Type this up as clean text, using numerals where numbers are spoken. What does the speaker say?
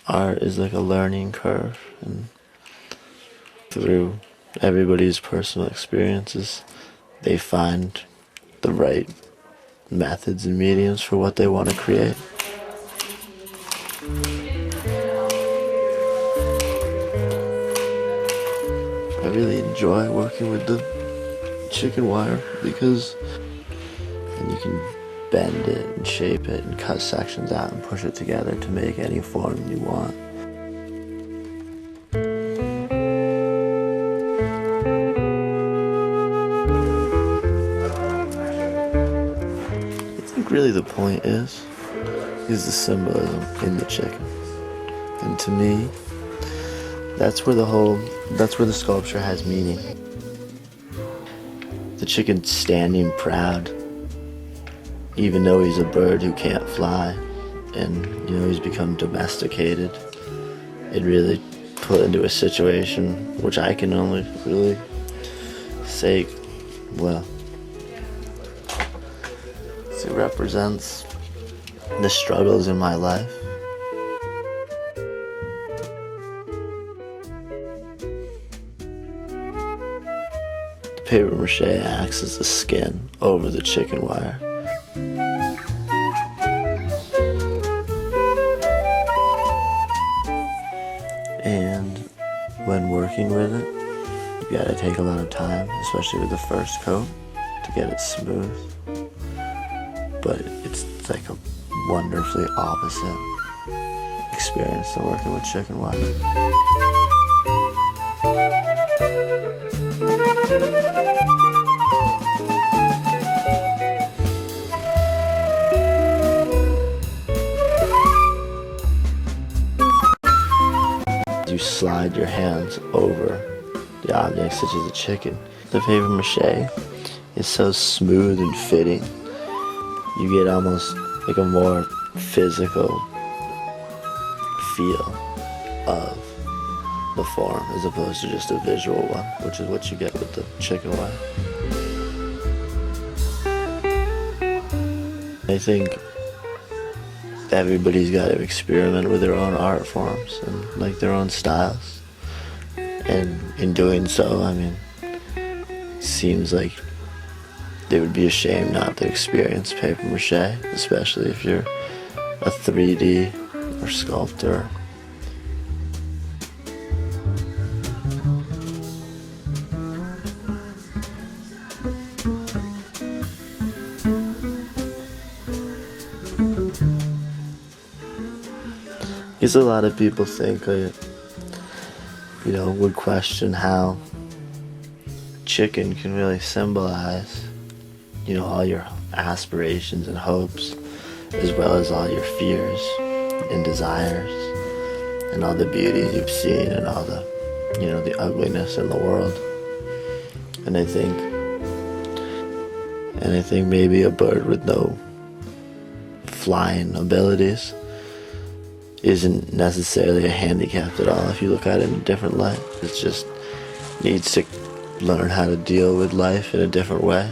art is like a learning curve, and through everybody's personal experiences, they find the right methods and mediums for what they want to create. I really enjoy working with the chicken wire because then you can bend it and shape it and cut sections out and push it together to make any form you want. I think really the point is the symbolism in the chicken. And to me, that's where the sculpture has meaning. The chicken standing proud, even though he's a bird who can't fly, and he's become domesticated. It really put into a situation which I can only really say, well, it represents the struggles in my life. The paper mache acts as the skin over the chicken wire. And when working with it, you gotta take a lot of time, especially with the first coat, to get it smooth. But it's like a wonderfully opposite experience than working with chicken wire. You slide your hands over the object, such as a chicken. The paper mache is so smooth and fitting. You get almost like a more physical feel of the form as opposed to just a visual one, which is what you get with the chicken wire. I think everybody's got to experiment with their own art forms and like their own styles. And in doing so, it seems like it would be a shame not to experience paper mache, especially if you're a 3D or sculptor. Because a lot of people think, would question how chicken can really symbolize all your aspirations and hopes, as well as all your fears and desires, and all the beauty you've seen, and all the, the ugliness in the world. And I think maybe a bird with no flying abilities isn't necessarily a handicap at all if you look at it in a different light. It just needs to learn how to deal with life in a different way.